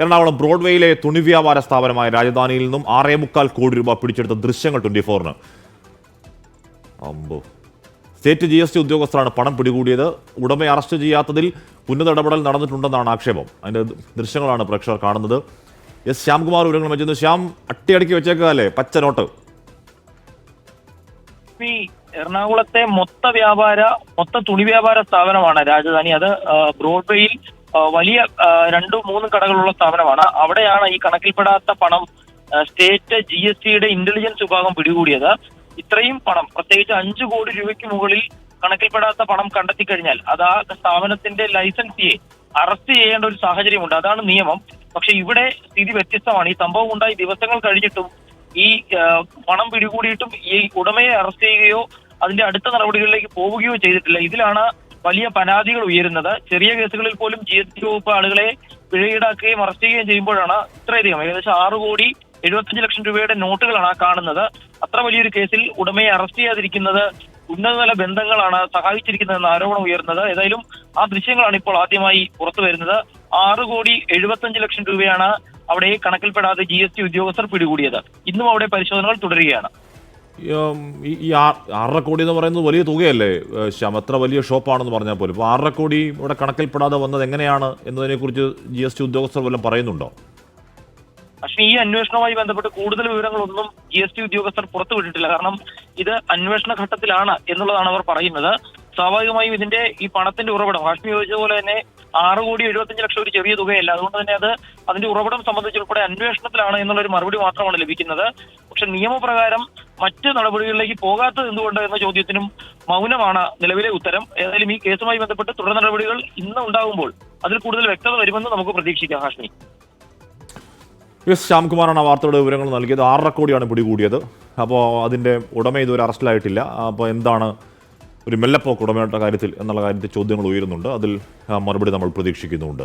എറണാകുളം ബ്രോഡ്വേയിലെ തുണി വ്യാപാര സ്ഥാപനമായ രാജധാനിയിൽ നിന്നും 6.25 കോടി രൂപ പിടിച്ചെടുത്ത ദൃശ്യങ്ങൾ 24-ന്. സ്റ്റേറ്റ് GST ഉദ്യോഗസ്ഥരാണ് പണം പിടികൂടിയത്. ഉടമയെ അറസ്റ്റ് ചെയ്യാത്തതിൽ ഉന്നത ഇടപെടൽ നടന്നിട്ടുണ്ടെന്നാണ് ആക്ഷേപം. അതിന്റെ ദൃശ്യങ്ങളാണ് പ്രേക്ഷകർ കാണുന്നത്. എസ് ശ്യാംകുമാർ വിവരങ്ങൾ വെച്ചിരുന്നു. ശ്യാം, അട്ടിയടക്കി വെച്ചേക്കല്ലേ പച്ച നോട്ട്? എറണാകുളത്തെ മൊത്ത തുണി വ്യാപാര സ്ഥാപനമാണ് രാജധാനി. അത് ബ്രോഡ്വേയിൽ വലിയ 2-3 കടകളുള്ള സ്ഥാപനമാണ്. അവിടെയാണ് ഈ കണക്കിൽപ്പെടാത്ത പണം സ്റ്റേറ്റ് GSTയുടെ ഇന്റലിജൻസ് വിഭാഗം പിടികൂടിയത്. ഇത്രയും പണം, പ്രത്യേകിച്ച് 5 കോടി രൂപയ്ക്ക് മുകളിൽ കണക്കിൽപ്പെടാത്ത പണം കണ്ടെത്തിക്കഴിഞ്ഞാൽ അത് ആ സ്ഥാപനത്തിന്റെ ലൈസൻസിയെ അറസ്റ്റ് ചെയ്യേണ്ട ഒരു സാഹചര്യമുണ്ട്. അതാണ് നിയമം. പക്ഷെ ഇവിടെ സ്ഥിതി വ്യത്യസ്തമാണ്. ഈ സംഭവം ഉണ്ടായി ദിവസങ്ങൾ കഴിഞ്ഞിട്ടും ഈ പണം പിടികൂടിയിട്ടും ഈ ഉടമയെ അറസ്റ്റ് ചെയ്യുകയോ അതിന്റെ അടുത്ത നടപടികളിലേക്ക് പോവുകയോ ചെയ്തിട്ടില്ല. ഇതിലാണ് വലിയ പരാതികൾ ഉയരുന്നത്. ചെറിയ കേസുകളിൽ പോലും GST വകുപ്പ് ആളുകളെ പിഴ ഈടാക്കുകയും അറസ്റ്റ് ചെയ്യുകയും ചെയ്യുമ്പോഴാണ് ഇത്രയധികം, ഏകദേശം 6,75,00,000 രൂപയുടെ നോട്ടുകളാണ് കാണുന്നത്. അത്ര വലിയൊരു കേസിൽ ഉടമയെ അറസ്റ്റ് ചെയ്യാതിരിക്കുന്നത് ഉന്നതതല ബന്ധങ്ങളാണ് സഹായിച്ചിരിക്കുന്നതെന്ന് ആരോപണം ഉയർന്നത്. ഏതായാലും ആ ദൃശ്യങ്ങളാണ് ഇപ്പോൾ ആദ്യമായി പുറത്തു വരുന്നത്. 6,75,00,000 രൂപയാണ് അവിടെ കണക്കിൽപ്പെടാതെ GST ഉദ്യോഗസ്ഥർ പിടികൂടിയത്. ഇന്നും അവിടെ പരിശോധനകൾ തുടരുകയാണ്. ഈ 6.5 കോടി എന്ന് പറയുന്നത് വലിയ തുകയല്ലേ ശ്യാം? എത്ര വലിയ ഷോപ്പാണെന്ന് പറഞ്ഞാൽ പോലും ഇപ്പോൾ 6.5 കോടി ഇവിടെ കണക്കിൽപ്പെടാതെ വന്നത് എങ്ങനെയാണ് എന്നതിനെക്കുറിച്ച് GST ഉദ്യോഗസ്ഥർ വല്ലതും പറയുന്നുണ്ടോ? പക്ഷേ ഈ അന്വേഷണവുമായി ബന്ധപ്പെട്ട് കൂടുതൽ വിവരങ്ങളൊന്നും GST ഉദ്യോഗസ്ഥർ പുറത്തുവിട്ടിട്ടില്ല. കാരണം ഇത് അന്വേഷണ ഘട്ടത്തിലാണ് എന്നുള്ളതാണ് അവർ പറയുന്നത്. സ്വാഭാവികമായും ഇതിന്റെ ഈ പണത്തിന്റെ ഉറവിടം ഹാഷ്മി ചോദിച്ച പോലെ തന്നെ 6,75,00,000 ഒരു ചെറിയ തുകയല്ല. അതുകൊണ്ട് തന്നെ അതിന്റെ ഉറവിടം സംബന്ധിച്ചുൾപ്പെടെ അന്വേഷണത്തിലാണ് എന്നുള്ളൊരു മറുപടി മാത്രമാണ് ലഭിക്കുന്നത്. പക്ഷെ നിയമപ്രകാരം മറ്റ് നടപടികളിലേക്ക് പോകാത്തത് എന്തുകൊണ്ട് എന്ന ചോദ്യത്തിനും മൗനമാണ് നിലവിലെ ഉത്തരം. ഏതായാലും ഈ കേസുമായി ബന്ധപ്പെട്ട് തുടർ നടപടികൾ ഇന്ന് ഉണ്ടാകുമ്പോൾ അതിൽ കൂടുതൽ വ്യക്തത വരുമെന്ന് നമുക്ക് പ്രതീക്ഷിക്കാം. ഹാഷ്മി. എസ് ശ്യാംകുമാറാണ് ആ വാർത്തയുടെ വിവരങ്ങൾ നൽകിയത്. 6.5 കോടിയാണ് പിടികൂടിയത്. അപ്പോൾ അതിൻ്റെ ഉടമ ഇതുവരെ അറസ്റ്റിലായിട്ടില്ല. അപ്പോൾ എന്താണ് ഒരു മെല്ലപ്പോക്ക് ഉടമയുടെ കാര്യത്തിൽ എന്നുള്ള കാര്യത്തിൽ ചോദ്യങ്ങൾ ഉയരുന്നുണ്ട്. അതിൽ മറുപടി നമ്മൾ പ്രതീക്ഷിക്കുന്നുമുണ്ട്.